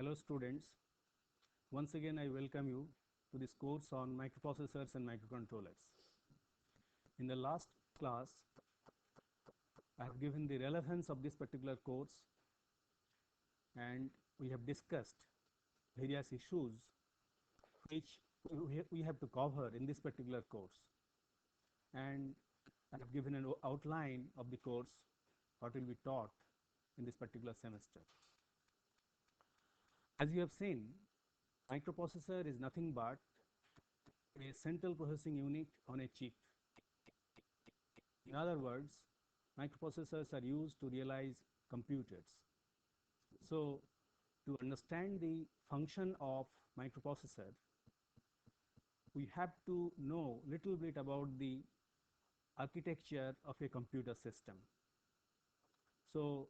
Hello students, once again I welcome you to this course on microprocessors and microcontrollers. In the last class, I have given the relevance of this particular course and we have discussed various issues which we have to cover in this particular course, and I have given an outline of the course, what will be taught in this particular semester. As you have seen, microprocessor is nothing but a central processing unit on a chip. In other words, microprocessors are used to realize computers. So, to understand the function of microprocessor, we have to know little bit about the architecture of a computer system. So,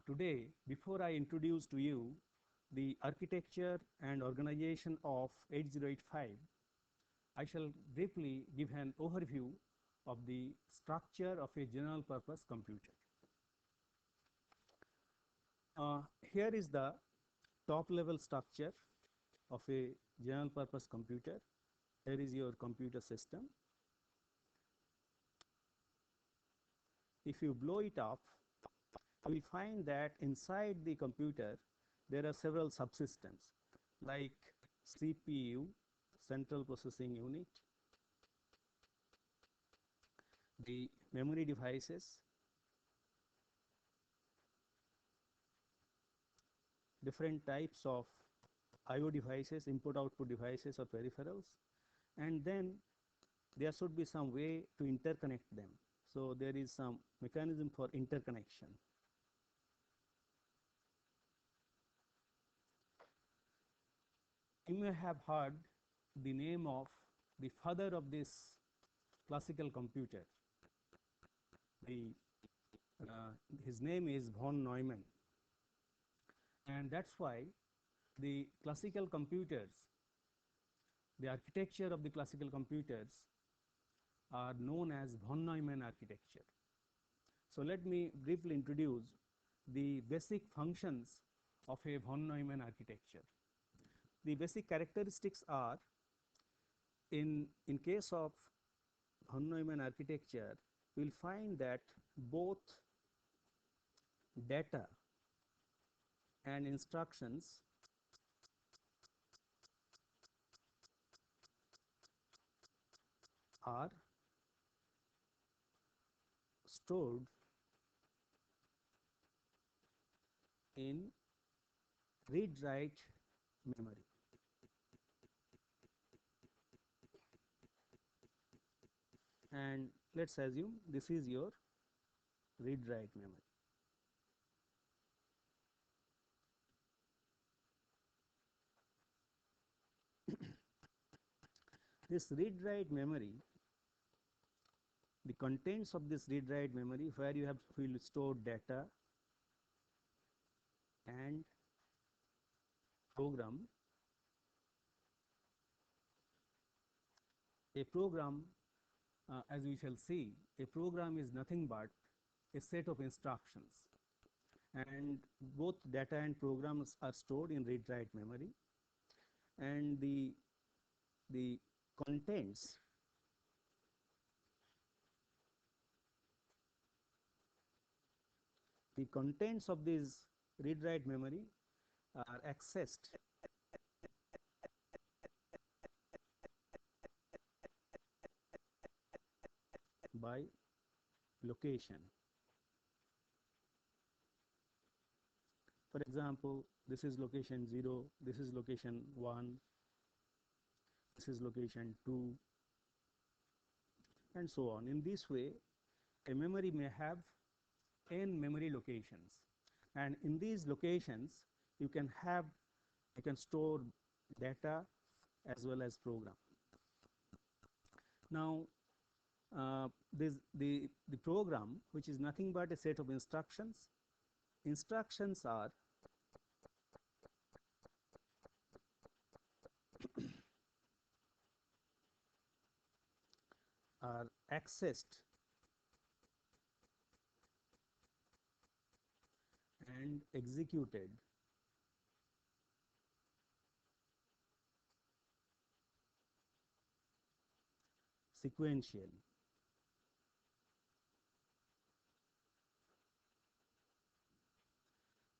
today, before I introduce to you the architecture and organization of 8085, I shall briefly give an overview of the structure of a general purpose computer. Here is the top level structure of a general purpose computer. Here is your computer system. If you blow it up, you will find that inside the computer there are several subsystems like CPU, central processing unit, the memory devices, different types of I/O devices, input-output devices or peripherals, and then there should be some way to interconnect them. So there is some mechanism for interconnection. You may have heard the name of the father of this classical computer. His name is von Neumann, and that's why the classical computers, the architecture of the classical computers are known as von Neumann architecture. So let me briefly introduce the basic functions of a von Neumann architecture. The basic characteristics are, in case of von Neumann architecture, we will find that both data and instructions are stored in read-write memory. And let's assume this is your read-write memory. This read-write memory, the contents of this read-write memory, where you will store data and program. A program, as we shall see, a program is nothing but a set of instructions, and both data and programs are stored in read-write memory, and the contents of this read-write memory are accessed by location. For example, this is location 0, this is location 1, this is location 2, and so on. In this way, a memory may have n memory locations, and in these locations you can store data as well as program. Now, the program, which is nothing but a set of instructions. Instructions are accessed and executed sequentially.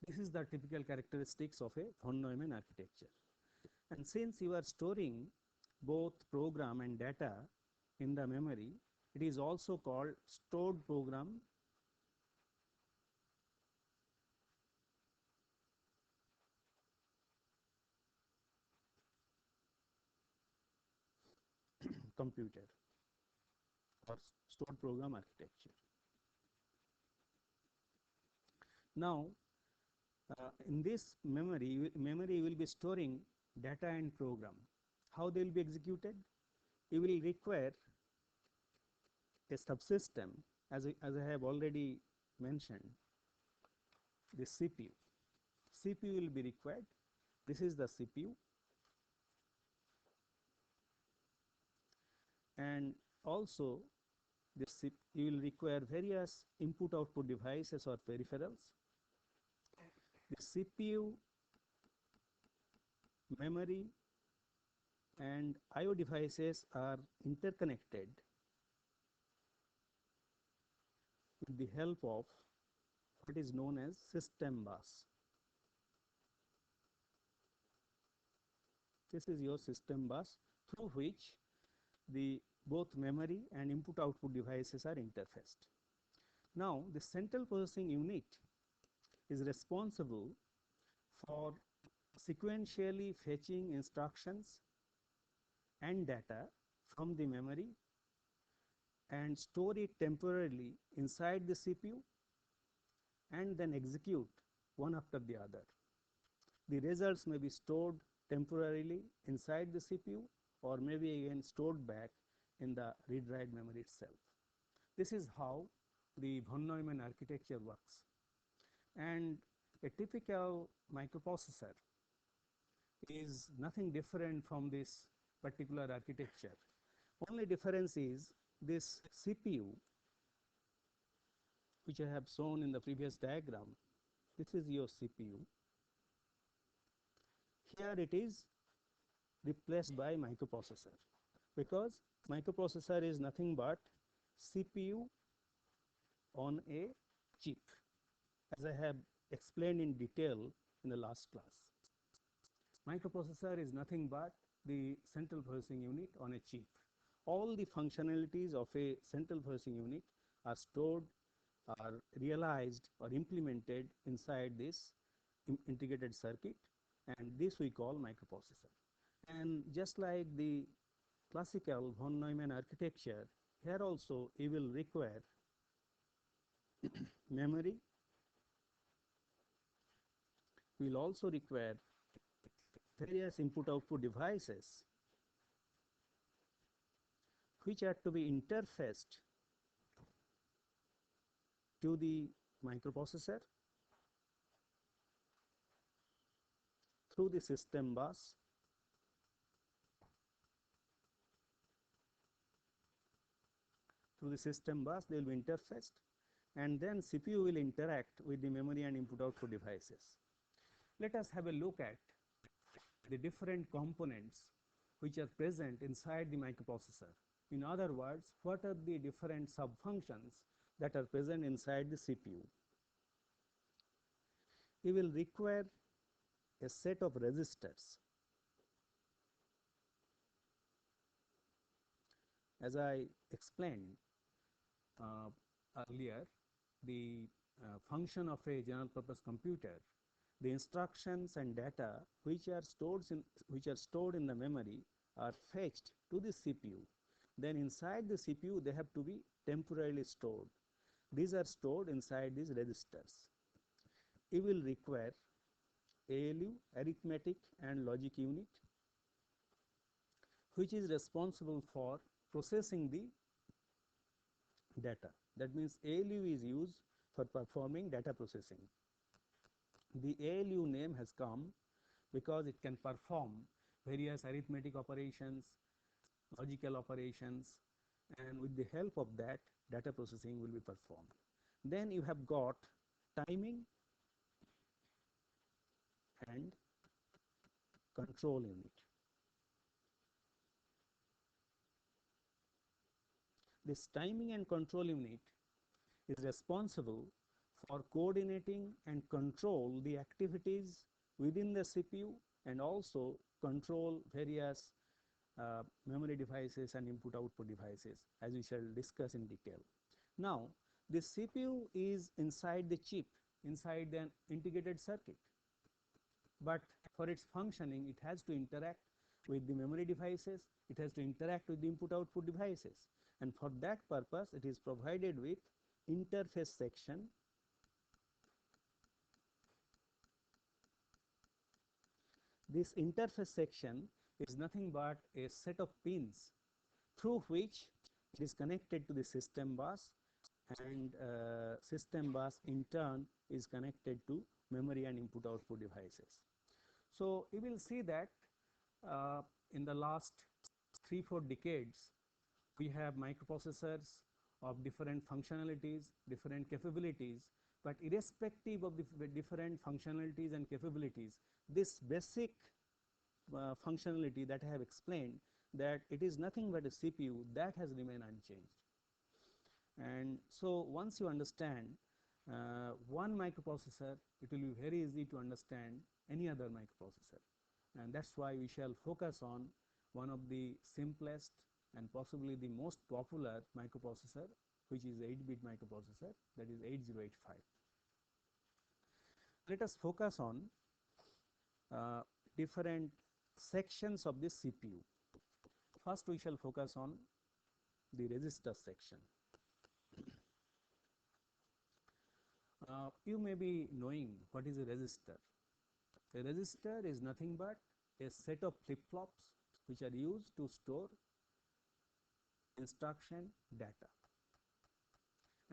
This is the typical characteristics of a von Neumann architecture. And since you are storing both program and data in the memory, it is also called stored program computer or stored program architecture. Now, in this memory will be storing data and program. How they will be executed? You will require a subsystem, as I have already mentioned, the CPU. CPU will be required. This is the CPU, and also you will require various input output devices or peripherals. The CPU, memory, and I/O devices are interconnected with the help of what is known as system bus. This is your system bus through which the both memory and input output devices are interfaced. Now, the central processing unit is responsible for sequentially fetching instructions and data from the memory and store it temporarily inside the CPU and then execute one after the other. The results may be stored temporarily inside the CPU or maybe again stored back in the read-write memory itself. This is how the von Neumann architecture works. And a typical microprocessor is nothing different from this particular architecture. Only difference is this CPU, which I have shown in the previous diagram. This is your CPU. Here it is replaced by microprocessor, because microprocessor is nothing but CPU on a chip, as I have explained in detail in the last class. Microprocessor is nothing but the central processing unit on a chip. All the functionalities of a central processing unit are stored, are realized or implemented inside this integrated circuit, and this we call microprocessor. And just like the classical von Neumann architecture, here also you will require memory. We will also require various input output devices which are to be interfaced to the microprocessor through the system bus. Through the system bus they will be interfaced, and then CPU will interact with the memory and input output devices. Let us have a look at the different components which are present inside the microprocessor. In other words, what are the different subfunctions that are present inside the CPU? We will require a set of registers. As I explained earlier, the function of a general purpose computer, the instructions and data which are stored in the memory are fetched to the CPU. Then inside the CPU they have to be temporarily stored. These are stored inside these registers. You will require ALU, arithmetic and logic unit, which is responsible for processing the data. That means ALU is used for performing data processing. The ALU name has come because it can perform various arithmetic operations, logical operations, and with the help of that, data processing will be performed. Then you have got timing and control unit. This timing and control unit is responsible for coordinating and control the activities within the CPU and also control various memory devices and input output devices, as we shall discuss in detail. Now, the CPU is inside the chip, inside an integrated circuit, but for its functioning it has to interact with the memory devices, it has to interact with the input output devices, and for that purpose it is provided with interface section. This interface section is nothing but a set of pins through which it is connected to the system bus, and system bus in turn is connected to memory and input output devices. So you will see that in the last 3-4 decades we have microprocessors of different functionalities, different capabilities, but irrespective of the different functionalities and capabilities, this basic functionality that I have explained, that it is nothing but a CPU, that has remained unchanged. And so once you understand one microprocessor, it will be very easy to understand any other microprocessor, and that's why we shall focus on one of the simplest and possibly the most popular microprocessor, which is 8-bit microprocessor, that is 8085. Let us focus on different sections of the CPU. First we shall focus on the register section. You may be knowing what is a register. A register is nothing but a set of flip-flops which are used to store instruction data.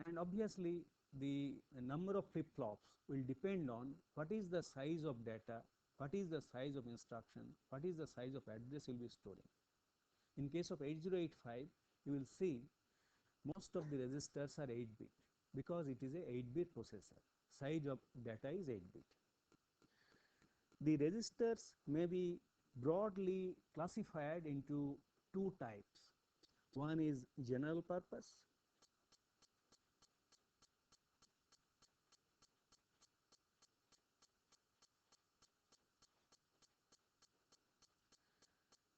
And obviously the number of flip-flops will depend on what is the size of data, what is the size of instruction, what is the size of address you will be storing. In case of 8085, you will see most of the registers are 8-bit because it is a 8-bit processor. Size of data is 8-bit. The registers may be broadly classified into two types. One is general purpose,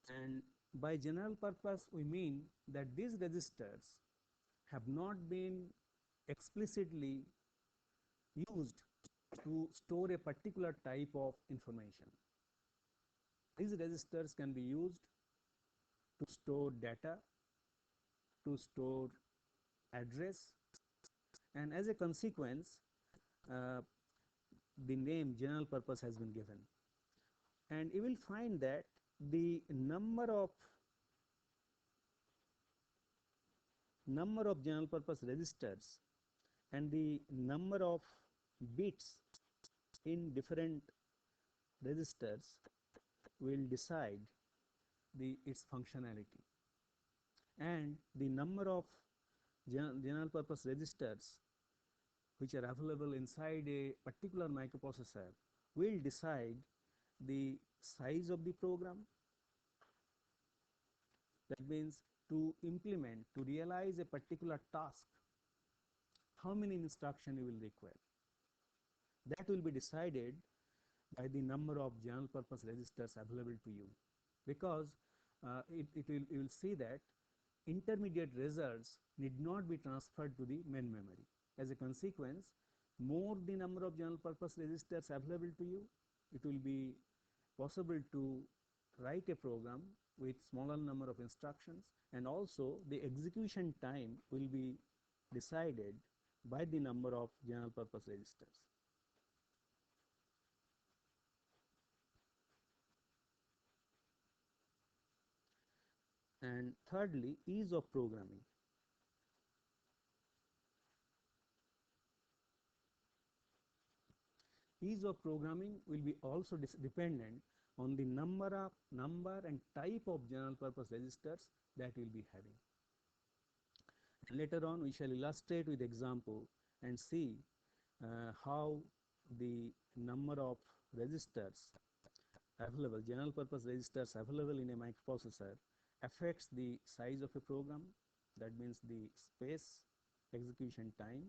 and by general purpose we mean that these registers have not been explicitly used to store a particular type of information. These registers can be used to store data, to store address, and as a consequence the name general purpose has been given. And you will find that the number of general purpose registers and the number of bits in different registers will decide its functionality, and the number of general purpose registers which are available inside a particular microprocessor will decide the size of the program. That means to implement, to realize a particular task, how many instructions you will require. That will be decided by the number of general purpose registers available to you, because you will see that intermediate results need not be transferred to the main memory. As a consequence, more the number of general purpose registers available to you, it will be possible to write a program with smaller number of instructions, and also the execution time will be decided by the number of general purpose registers. And thirdly, ease of programming. Ease of programming will be also dependent on the number and type of general purpose registers that we will be having. And later on we shall illustrate with example and see how the number of registers available, general purpose registers available in a microprocessor, affects the size of a program, that means the space, execution time,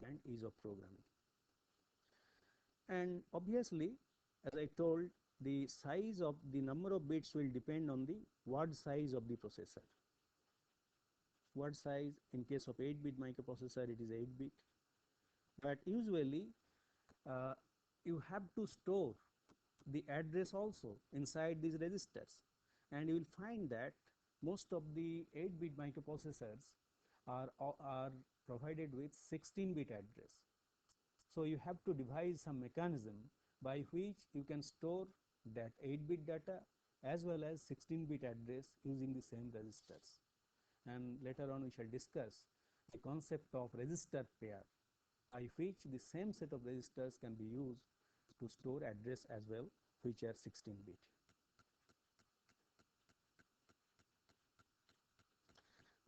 and ease of programming. And obviously, as I told, the size of the number of bits will depend on the word size of the processor. Word size, in case of 8-bit microprocessor, it is 8-bit, but usually uh, you have to store the address also inside these registers, and you will find that most of the 8-bit microprocessors are provided with 16-bit address. So you have to devise some mechanism by which you can store that 8-bit data as well as 16-bit address using the same registers. And later on we shall discuss the concept of register pair, by which the same set of registers can be used to store address as well, which are 16-bit.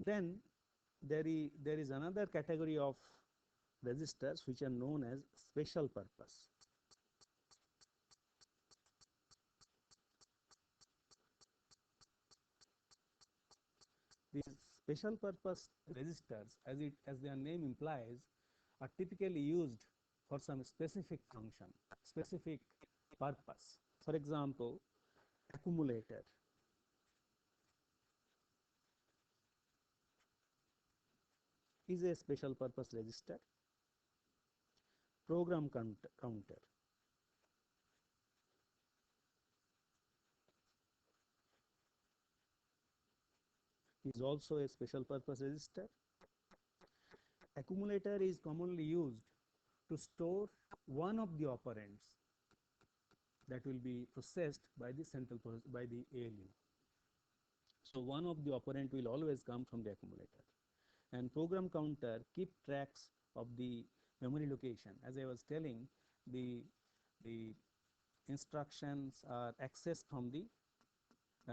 Then there is another category of registers which are known as special purpose. These special purpose registers, as their name implies, are typically used for some specific function, specific purpose. For example, accumulator is a special purpose register. Program counter is also a special purpose register. Accumulator is commonly used to store one of the operands that will be processed by the by the ALU. So one of the operand will always come from the accumulator, and program counter keep tracks of the memory location. As I was telling, the instructions are accessed from the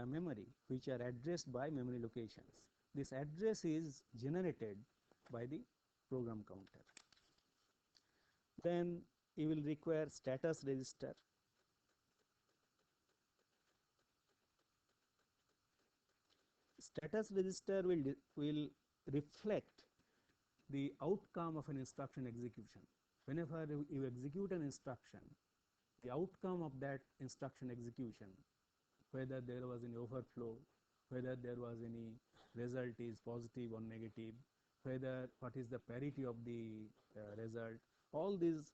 memory, which are addressed by memory locations. This address is generated by the program counter. Then you will require status register. Status register will reflect the outcome of an instruction execution. Whenever you execute an instruction, the outcome of that instruction execution, whether there was any overflow, whether there was any result is positive or negative, whether what is the parity of the result, all these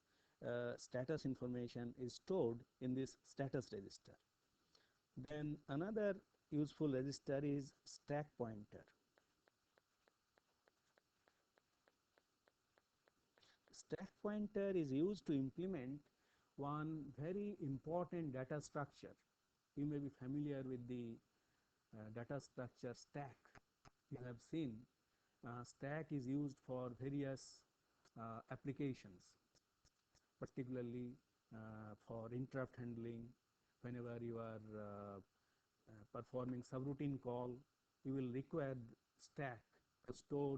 status information is stored in this status register. Then another useful register is stack pointer. Stack pointer is used to implement one very important data structure. You may be familiar with the data structure stack. You have seen stack is used for various applications, particularly for interrupt handling. Whenever you are performing subroutine call, you will require stack to store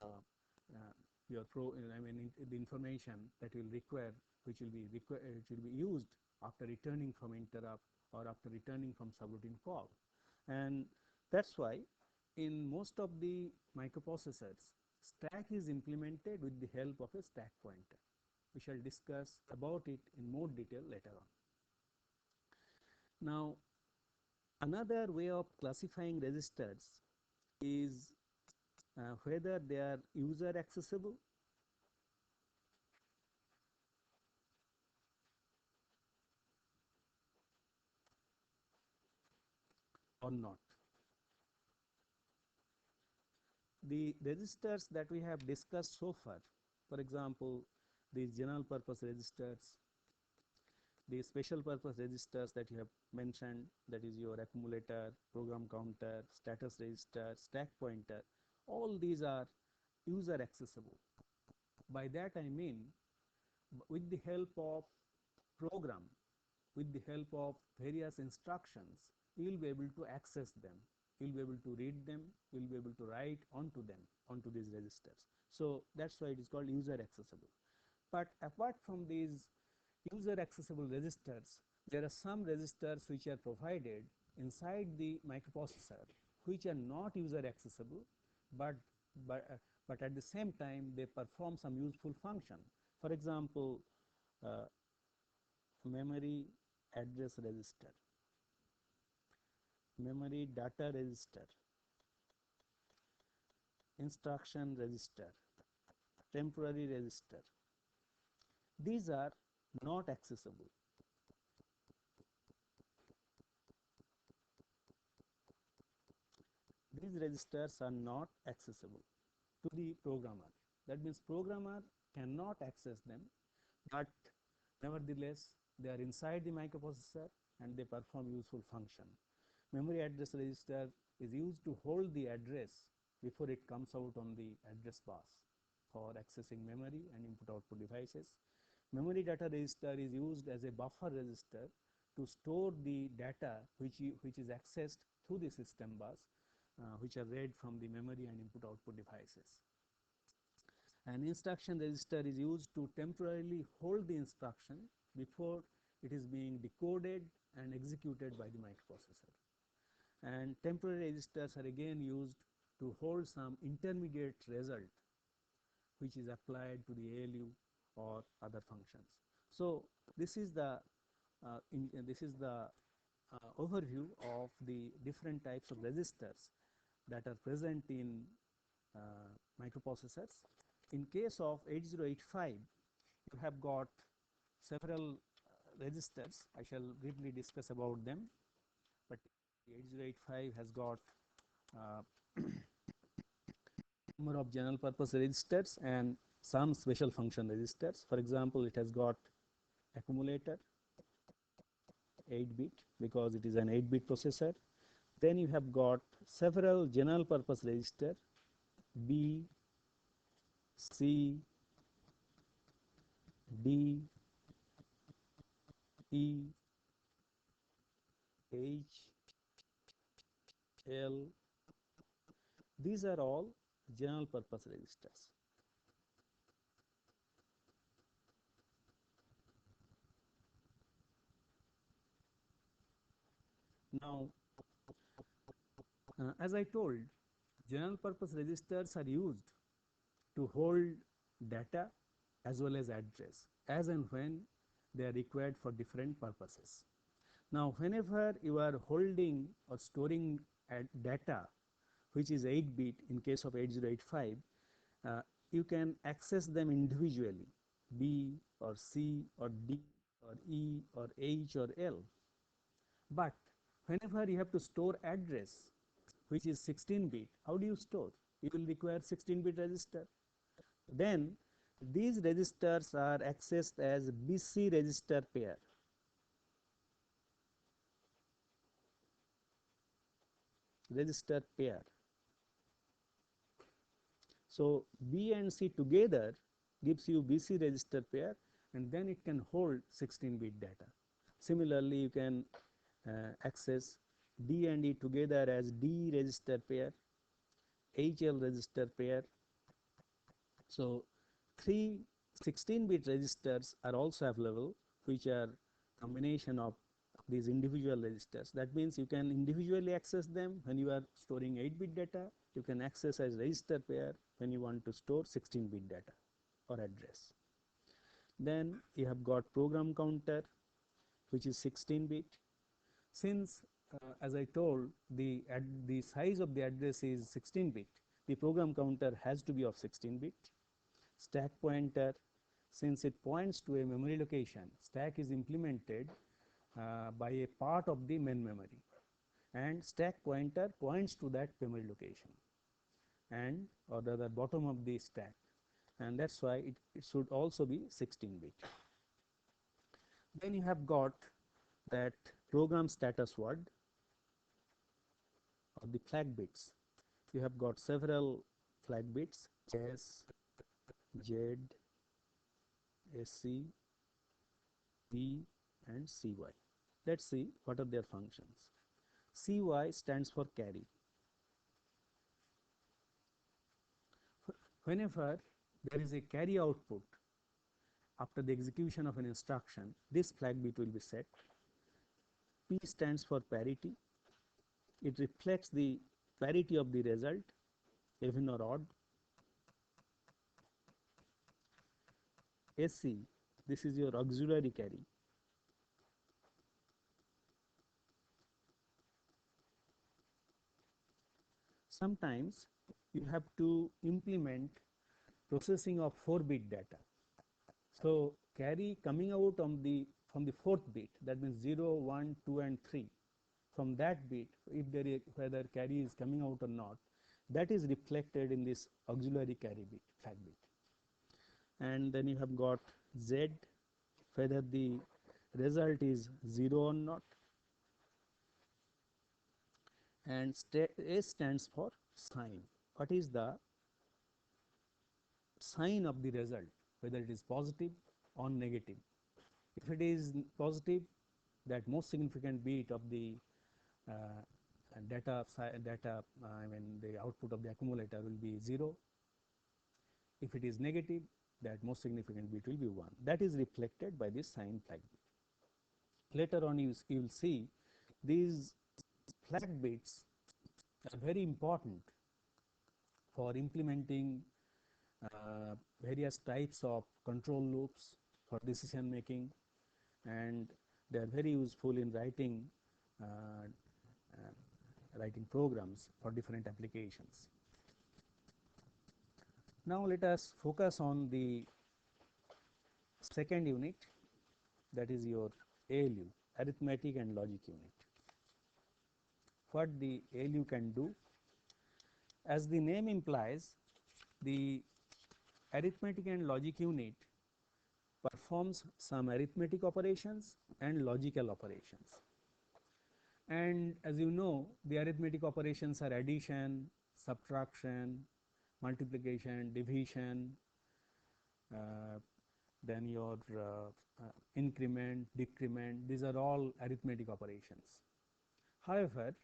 uh, uh, the information that you will require, which will be used after returning from interrupt or after returning from subroutine call. And that's why in most of the microprocessors, stack is implemented with the help of a stack pointer. We shall discuss about it in more detail later on. Now, another way of classifying registers is whether they are user accessible or not. The registers that we have discussed so far, for example, these general purpose registers, the special purpose registers that you have mentioned, that is your accumulator, program counter, status register, stack pointer, all these are user accessible. By that I mean, with the help of program, with the help of various instructions, you will be able to access them, you will be able to read them, you will be able to write onto them, onto these registers. So that's why it is called user accessible. But apart from these user accessible registers, there are some registers which are provided inside the microprocessor which are not user accessible, but but uh, but at the same time they perform some useful function. For example, uh, memory address register, memory data register, instruction register, temporary register. These are not accessible. These registers are not accessible to the programmer. That means programmer cannot access them, but nevertheless they are inside the microprocessor and they perform useful function. Memory address register is used to hold the address before it comes out on the address bus for accessing memory and input output devices. Memory data register is used as a buffer register to store the data which is accessed through the system bus, which are read from the memory and input output devices. An instruction register is used to temporarily hold the instruction before it is being decoded and executed by the microprocessor. And temporary registers are again used to hold some intermediate result which is applied to the ALU or other functions. So this is the overview of the different types of registers that are present in microprocessors. In case of 8085, you have got several registers. I shall briefly discuss about them. But 8085 has got uh, number of general purpose registers and some special function registers. For example, it has got accumulator 8-bit because it is an 8-bit processor. Then you have got several general purpose register B, C, D, E, H, L. These are all general purpose registers. Now, as I told, general purpose registers are used to hold data as well as address as and when they are required for different purposes. Now, whenever you are holding or storing data which is 8-bit in case of 8085, you can access them individually, B or C or D or E or H or L. But whenever you have to store address which is 16-bit, how do you store? You will require 16-bit register. Then these registers are accessed as BC register pair. Register pair. So B and C together gives you BC register pair, and then it can hold 16-bit data. Similarly, you can access D and E together as D register pair, HL register pair. So three 16-bit registers are also available, which are combination of these individual registers. That means you can individually access them when you are storing 8-bit data. You can access as register pair when you want to store 16-bit data or address. Then you have got program counter, which is 16-bit. Since as I told, the size of the address is 16-bit, the program counter has to be of 16-bit. Stack pointer, since it points to a memory location, stack is implemented by a part of the main memory, and stack pointer points to that memory location and or the bottom of the stack, and that's why it should also be 16-bit. Then you have got that program status word or the flag bits. You have got several flag bits S, Z, SC, B and CY. Let's see what are their functions. CY stands for carry. Whenever there is a carry output after the execution of an instruction, this flag bit will be set. P stands for parity. It reflects the parity of the result even or odd. SC, this is your auxiliary carry. Sometimes you have to implement processing of 4-bit data. So carry coming out on the from the fourth bit, that means 0, 1, 2 and 3. From that bit, if there is whether carry is coming out or not, that is reflected in this auxiliary carry bit, flag bit. And then you have got Z, whether the result is 0 or not, and S stands for sign. What is the sign of the result, whether it is positive or negative? If it is positive, that most significant bit of the I mean the output of the accumulator will be 0. If it is negative, that most significant bit will be 1. That is reflected by this sign flag bit. Later on you will see these flag bits are very important for implementing various types of control loops for decision making, and they are very useful in writing programs for different applications. Now let us focus on the second unit, that is your ALU, arithmetic and logic unit. What the ALU can do, as the name implies, the arithmetic and logic unit performs some arithmetic operations and logical operations. And as you know, the arithmetic operations are addition, subtraction, multiplication, division, then your increment, decrement. These are all arithmetic operations. However,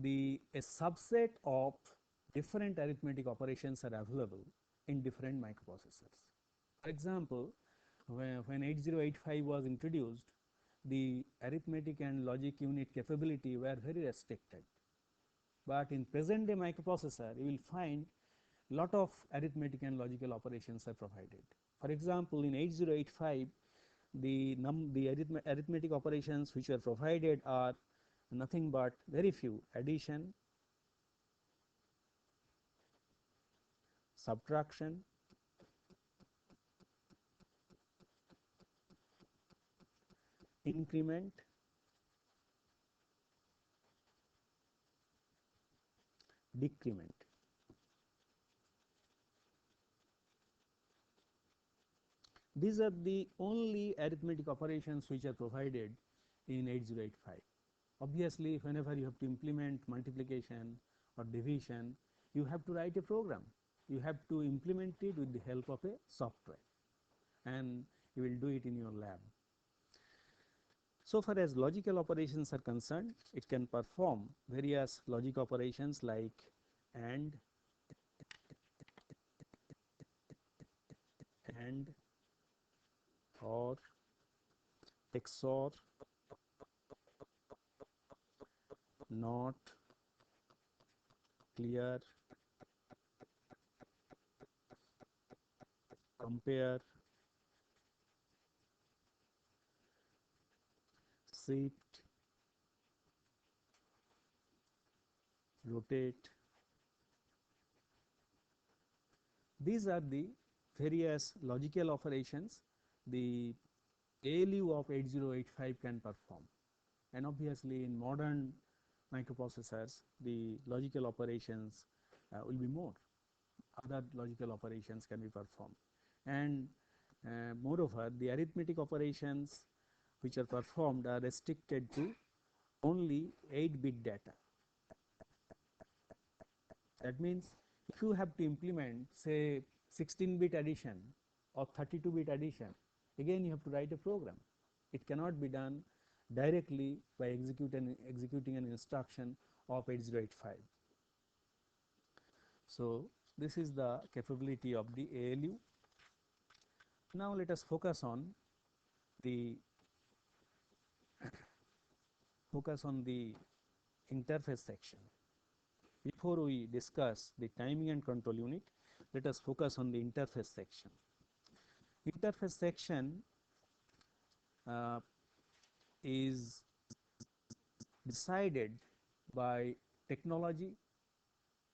a subset of different arithmetic operations are available in different microprocessors. For example, when 8085 was introduced, the arithmetic and logic unit capability were very restricted. But in present day microprocessor, you will find lot of arithmetic and logical operations are provided. For example, in 8085, the arithmetic operations which are provided are nothing but very few: addition, subtraction, increment, decrement. These are the only arithmetic operations which are provided in 8085. Obviously, whenever you have to implement multiplication or division, you have to write a program. You have to implement it with the help of a software, and you will do it in your lab. So far as logical operations are concerned, it can perform various logic operations like AND, OR, XOR, NOT, clear, compare, shift, rotate. These are the various logical operations the ALU of 8085 can perform. And obviously in modern microprocessors, the logical operations will be more. Other logical operations can be performed. And moreover, the arithmetic operations which are performed are restricted to only 8-bit data. That means if you have to implement, say, 16-bit addition or 32-bit addition, again you have to write a program. It cannot be done directly by executing an instruction of 8085. So this is the capability of the ALU. Now let us focus on the interface section. Before we discuss the timing and control unit, let us focus on the interface section. Interface section uh, is decided by technology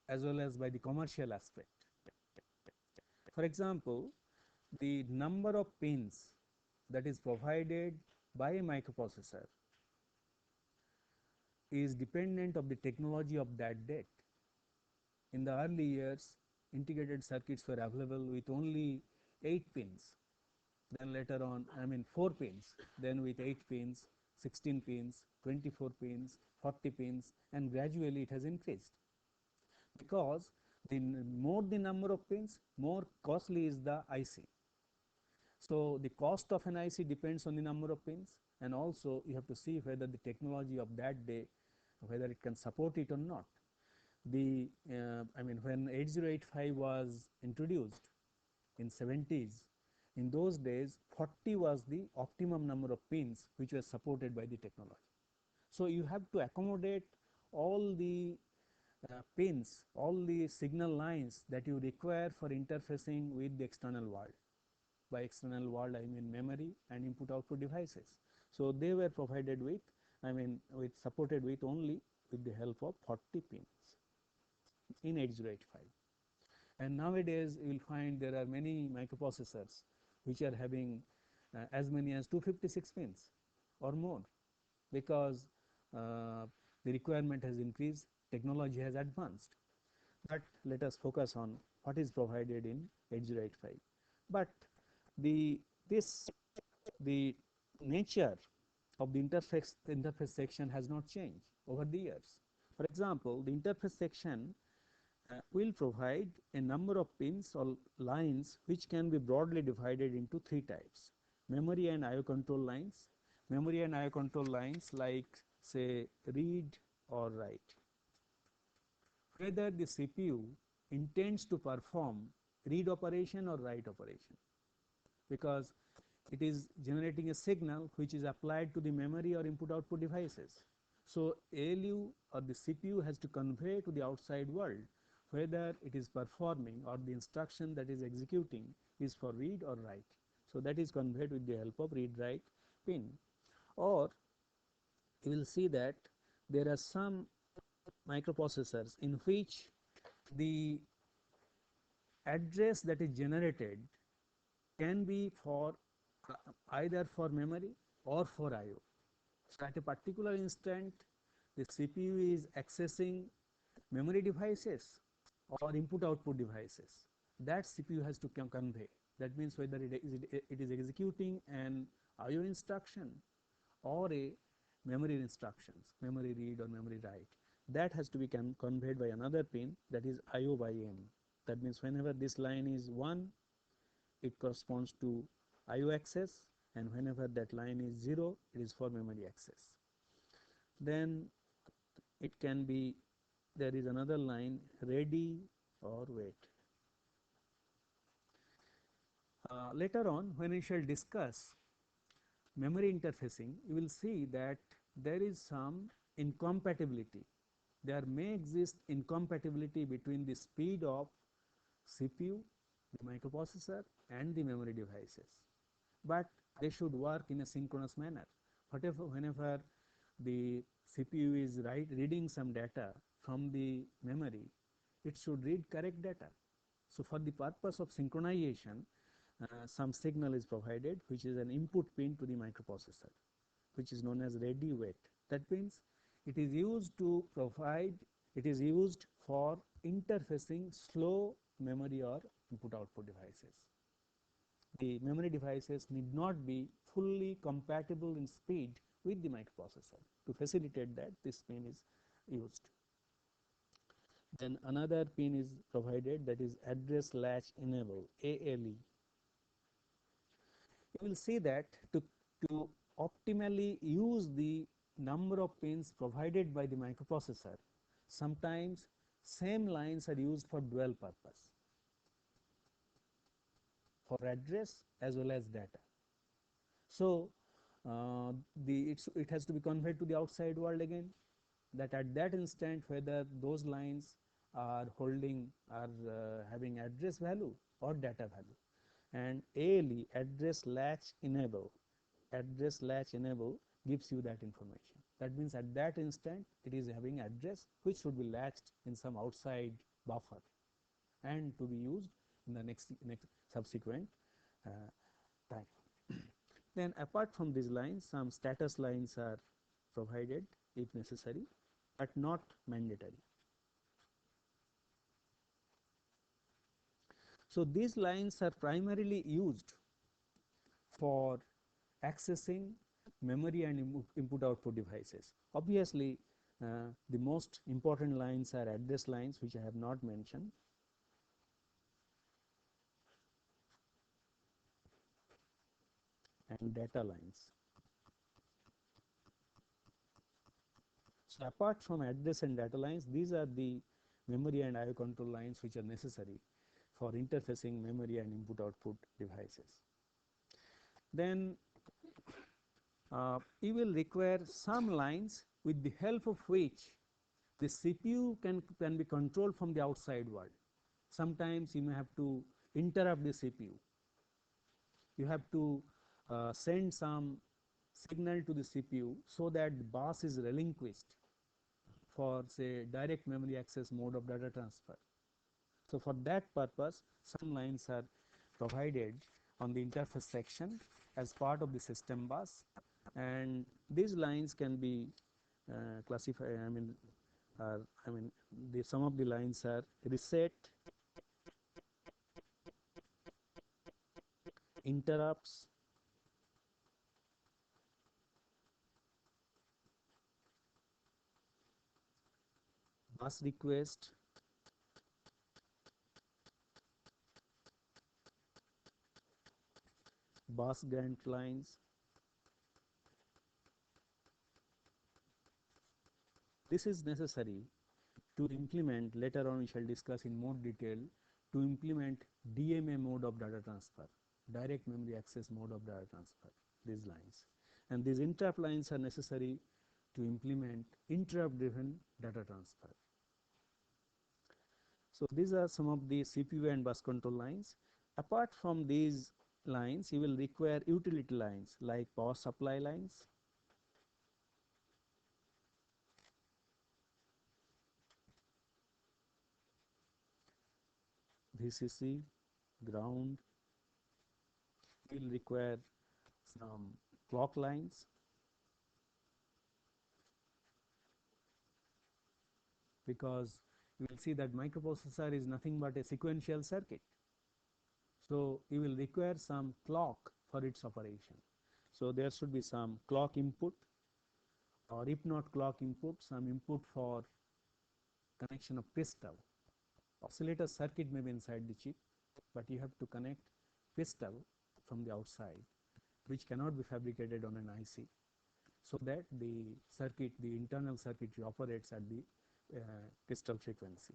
as well as by the commercial aspect. For example, the number of pins that is provided by a microprocessor is dependent of the technology of that date. In the early years, integrated circuits were available with only 8 pins. Then later on, 4 pins, then with 8 pins, 16 pins, 24 pins, 40 pins, and gradually it has increased. Because the more the number of pins, more costly is the IC. So the cost of an IC depends on the number of pins, and also you have to see whether the technology of that day, whether it can support it or not. When 8085 was introduced in 70s, in those days 40 was the optimum number of pins which was supported by the technology. So you have to accommodate all the pins, all the signal lines that you require for interfacing with the external world. By external world, I mean memory and input output devices. So they were provided with, supported with only with the help of 40 pins in 8085. And nowadays you will find there are many microprocessors which are having as many as 256 pins or more, because the requirement has increased, technology has advanced. But let us focus on what is provided in 8085. But the this the nature of the interface section has not changed over the years. For example, the interface section will provide a number of pins or lines which can be broadly divided into 3 types: memory and IO control lines. Memory and IO control lines, like say read or write. Whether the CPU intends to perform read operation or write operation, because it is generating a signal which is applied to the memory or input output devices. So ALU or the CPU has to convey to the outside world whether it is performing or the instruction that is executing is for read or write. So that is conveyed with the help of read write pin. Or you will see that there are some microprocessors in which the address that is generated can be for either for memory or for IO. So at a particular instant, the CPU is accessing memory devices or input output devices. That CPU has to convey. That means whether it is executing an IO instruction or a memory instructions, memory read or memory write. That has to be conveyed by another pin, that is IO by M. That means whenever this line is 1, it corresponds to IO access, and whenever that line is 0, it is for memory access. Then it can be, there is another line, ready or wait. Later on, when we shall discuss memory interfacing, you will see that there is some incompatibility. There may exist incompatibility between the speed of CPU, the microprocessor, and the memory devices, but they should work in a synchronous manner. Whenever the CPU is reading some data from the memory, it should read correct data. So for the purpose of synchronization, some signal is provided, which is an input pin to the microprocessor, which is known as ready wait. That means it is used to provide, it is used for interfacing slow memory or input output devices. The memory devices need not be fully compatible in speed with the microprocessor. To facilitate that, this pin is used. Then another pin is provided, that is address latch enable, ALE. You will see that to optimally use the number of pins provided by the microprocessor, sometimes same lines are used for dual purpose, for address as well as data. So it has to be conveyed to the outside world again. that at that instant whether those lines are having address value or data value. And ALE, address latch enable gives you that information. That means at that instant it is having address which should be latched in some outside buffer and to be used in the next subsequent uh, time. Then apart from these lines, some status lines are provided if necessary, but not mandatory. So these lines are primarily used for accessing memory and input output devices. Obviously, the most important lines are address lines, which I have not mentioned, and data lines. So apart from address and data lines, these are the memory and IO control lines which are necessary for interfacing memory and input output devices. Then you will require some lines with the help of which the CPU can be controlled from the outside world. Sometimes you may have to interrupt the CPU. You have to send some signal to the CPU so that the bus is relinquished for, say, direct memory access mode of data transfer. So for that purpose, some lines are provided on the interface section as part of the system bus, and these lines can be classified. Some of the lines are reset, interrupts, bus request, bus grant lines. This is necessary to implement, later on we shall discuss in more detail, to implement DMA mode of data transfer, direct memory access mode of data transfer, these lines. And these interrupt lines are necessary to implement interrupt driven data transfer. So these are some of the CPU and bus control lines. Apart from these lines, you will require utility lines like power supply lines, VCC, ground. You will require some clock lines, because you will see that microprocessor is nothing but a sequential circuit. So you will require some clock for its operation. So there should be some clock input, or if not clock input, some input for connection of pistol. Oscillator circuit may be inside the chip, but you have to connect pistol from the outside, which cannot be fabricated on an IC, so that the circuit, the internal circuitry operates at the crystal frequency.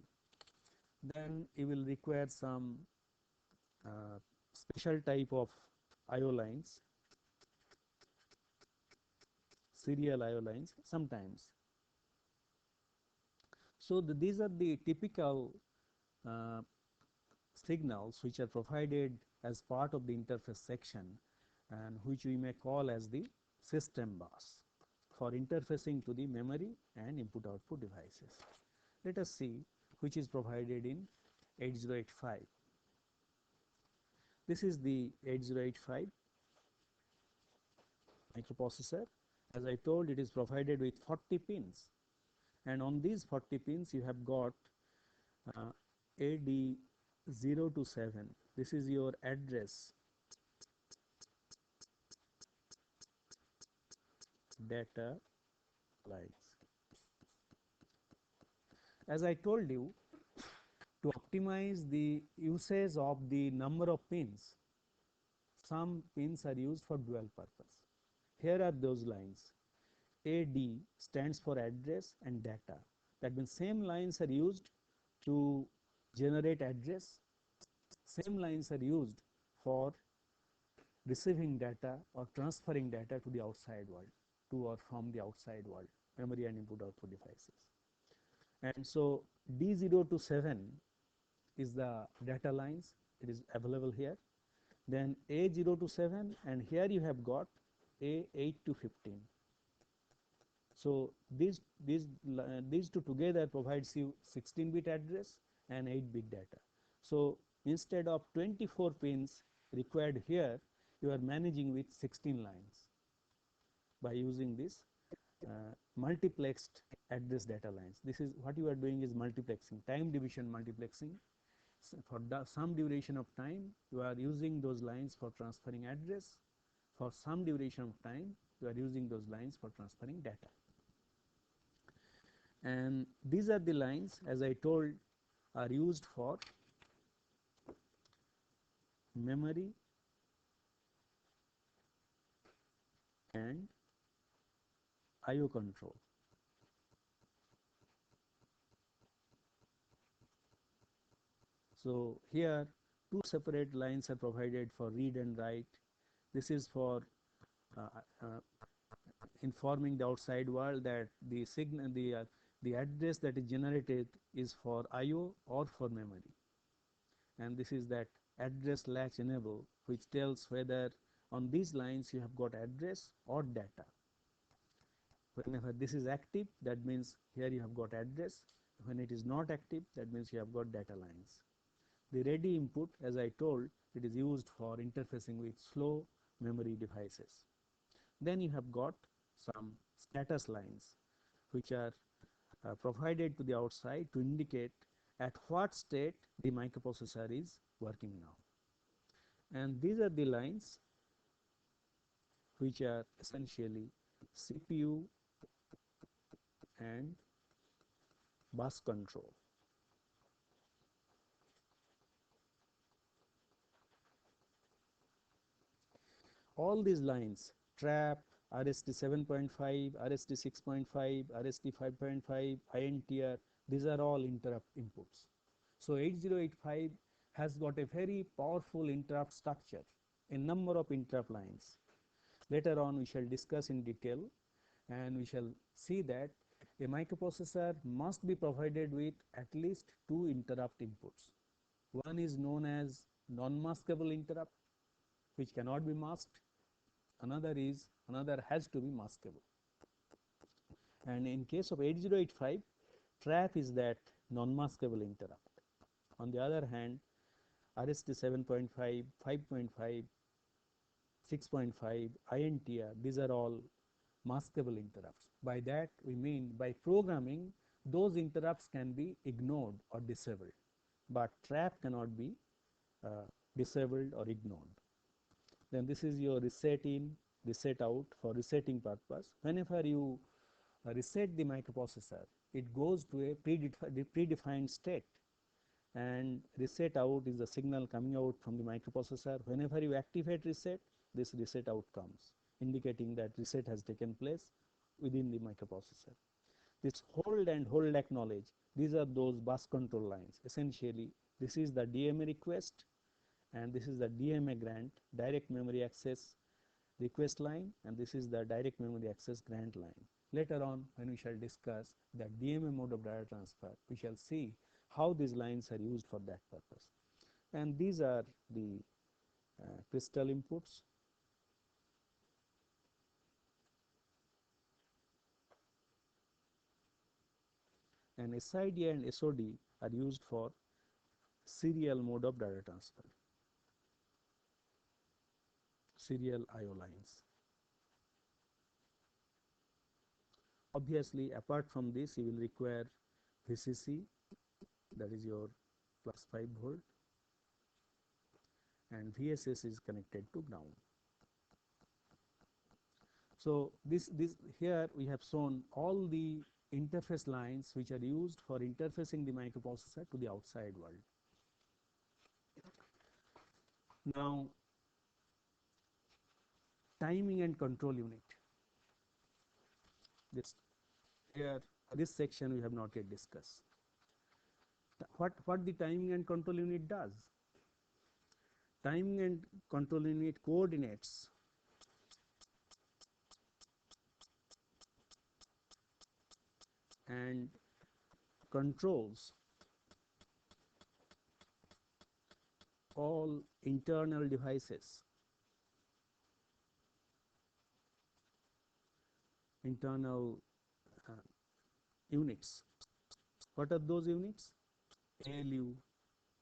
Then you will require some special type of IO lines, serial IO lines sometimes. So these are the typical uh, signals which are provided as part of the interface section, and which we may call as the system bus for interfacing to the memory and input output devices. Let us see which is provided in 8085. This is the 8085 microprocessor. As I told, it is provided with 40 pins, and on these 40 pins you have got AD0 to 7. This is your address, data lines. As I told you, to optimize the usage of the number of pins, some pins are used for dual purpose. Here are those lines. AD stands for address and data. That means same lines are used to generate address, same lines are used for receiving data or transferring data to the outside world, to or from the outside world. memory and input output devices. And so D0 to 7 is the data lines, it is available here. Then A0 to 7, and here you have got A8 to 15. So these two together provides you 16-bit address and 8-bit data. So instead of 24 pins required here, you are managing with 16 lines by using this multiplexed address data lines. This is what you are doing is multiplexing, time division multiplexing. So for some duration of time, you are using those lines for transferring address. For some duration of time, you are using those lines for transferring data. And these are the lines, as I told, are used for memory and I/O control. So here two separate lines are provided for read and write. This is for uh, uh, informing the outside world that the signal, the address that is generated is for I/O or for memory. And this is that address latch enable, which tells whether on these lines you have got address or data. Whenever this is active, that means here you have got address. When it is not active, that means you have got data lines. The ready input, as I told, it is used for interfacing with slow memory devices. Then you have got some status lines, which are provided to the outside to indicate at what state the microprocessor is working now. And these are the lines which are essentially CPU and bus control. All these lines, trap, RST 7.5, RST 6.5, RST 5.5, INTR, these are all interrupt inputs. So 8085 has got a very powerful interrupt structure, a number of interrupt lines. Later on we shall discuss in detail, and we shall see that a microprocessor must be provided with at least two interrupt inputs. One is known as non-maskable interrupt, which cannot be masked. Another has to be maskable. And in case of 8085, trap is that non-maskable interrupt. On the other hand, RST 7.5, 5.5, 6.5, INTR, these are all maskable interrupts. By that we mean, by programming, those interrupts can be ignored or disabled, but trap cannot be disabled or ignored. Then this is your reset in, reset out for resetting purpose. Whenever you reset the microprocessor, it goes to a predefined state, and reset out is the signal coming out from the microprocessor. Whenever you activate reset, this reset out comes, indicating that reset has taken place within the microprocessor. This hold and hold acknowledge, these are those bus control lines. Essentially, this is the DMA request, and this is the DMA grant, direct memory access request line, and this is the direct memory access grant line. Later on, when we shall discuss the DMA mode of data transfer, we shall see how these lines are used for that purpose. And these are the crystal inputs. And SID and SOD are used for serial mode of data transfer, serial IO lines. Obviously, apart from this, you will require VCC, that is your plus 5 volt, and VSS is connected to ground. So this here we have shown all the interface lines which are used for interfacing the microprocessor to the outside world. Now, timing and control unit. This section we have not yet discussed. What the timing and control unit does? Timing and control unit coordinates and controls all internal devices, internal uh, units. What are those units? ALU,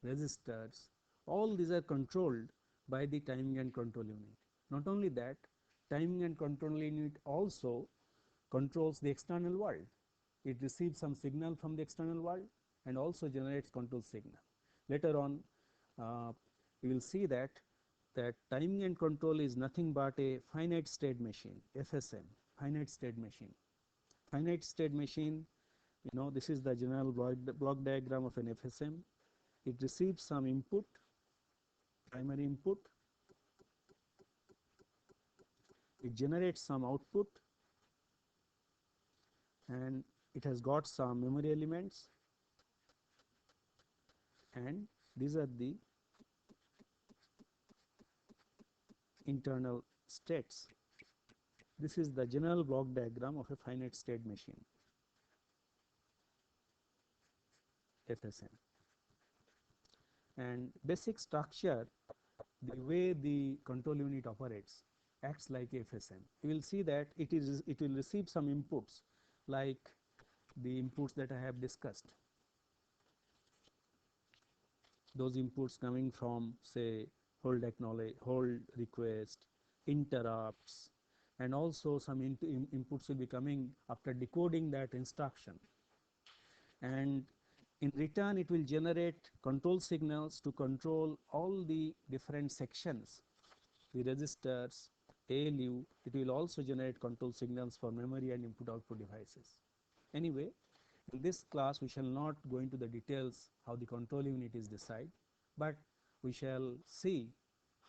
resistors, all these are controlled by the timing and control unit. Not only that, timing and control unit also controls the external world. It receives some signal from the external world and also generates control signal. Later on, we will see that timing and control is nothing but a finite state machine, FSM, finite state machine. Finite state machine, this is the general block diagram of an FSM. It receives some input, primary input, it generates some output, and it has got some memory elements, and these are the internal states. This is the general block diagram of a finite state machine, FSM. And basic structure, the way the control unit operates, acts like FSM. You will see that it will receive some inputs like the inputs that I have discussed. Those inputs coming from, say, hold acknowledge, hold request, interrupts, and also some inputs will be coming after decoding that instruction. And in return, it will generate control signals to control all the different sections, the registers, ALU. It will also generate control signals for memory and input-output devices. Anyway, in this class, we shall not go into the details how the control unit is decided, but we shall see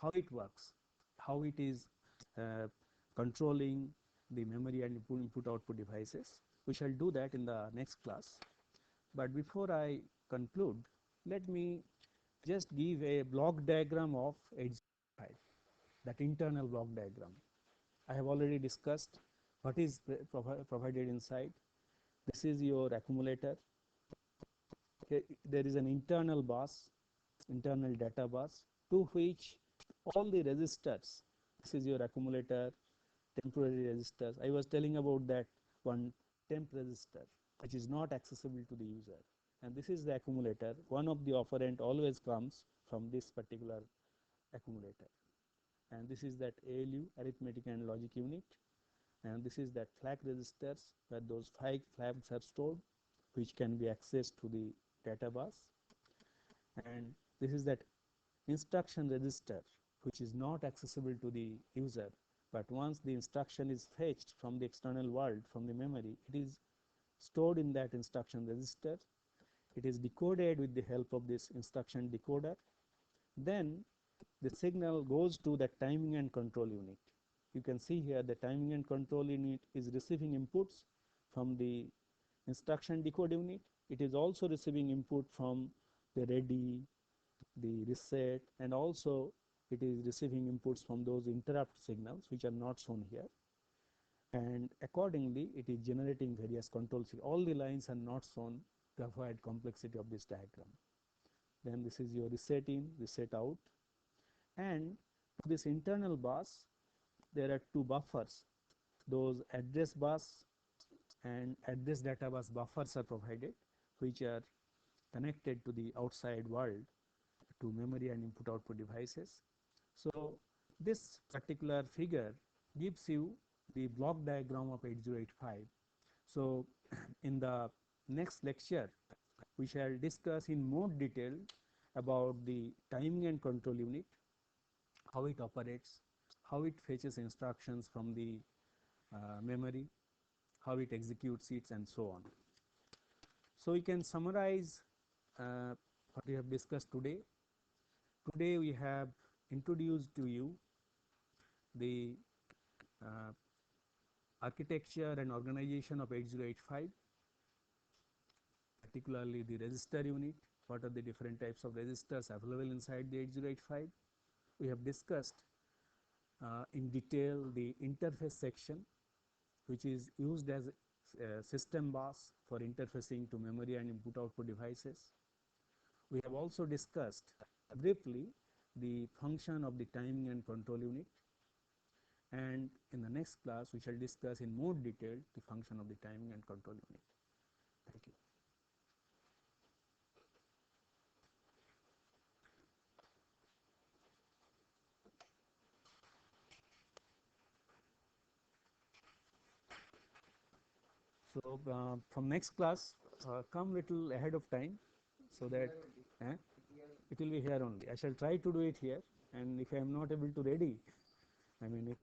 how it works, how it is controlling the memory and input-output devices. We shall do that in the next class. But before I conclude, let me just give a block diagram of 8085, that internal block diagram. I have already discussed what is provided inside. This is your accumulator. There is an internal bus, internal data bus, to which all the resistors, this is your accumulator, temporary resistors. I was telling about that one temp resistor which is not accessible to the user, and this is the accumulator. One of the operand always comes from this particular accumulator, and this is that ALU, arithmetic and logic unit, and this is that flag registers where those flags are stored which can be accessed to the data bus, and this is that instruction register which is not accessible to the user, but once the instruction is fetched from the external world, from the memory, it is stored in that instruction register. It is decoded with the help of this instruction decoder. Then the signal goes to the timing and control unit. You can see here the timing and control unit is receiving inputs from the instruction decode unit. It is also receiving input from the ready, the reset, and also it is receiving inputs from those interrupt signals which are not shown here, and accordingly it is generating various control signals. All the lines are not shown to avoid complexity of this diagram. Then this is your reset in, reset out, and to this internal bus there are two buffers. Those address bus and address data bus buffers are provided, which are connected to the outside world, to memory and input output devices. So this particular figure gives you the block diagram of 8085. So in the next lecture we shall discuss in more detail about the timing and control unit, how it operates, how it fetches instructions from the memory, how it executes it, and so on. So we can summarize what we have discussed today. Today we have introduced to you the architecture and organization of 8085, particularly the register unit. What are the different types of registers available inside the 8085? We have discussed in detail the interface section, which is used as system bus for interfacing to memory and input output devices. We have also discussed briefly the function of the timing and control unit, and in the next class we shall discuss in more detail the function of the timing and control unit. Thank you. So from next class, come little ahead of time, so that it will be here only. I shall try to do it here, and if I am not able to ready, I mean, if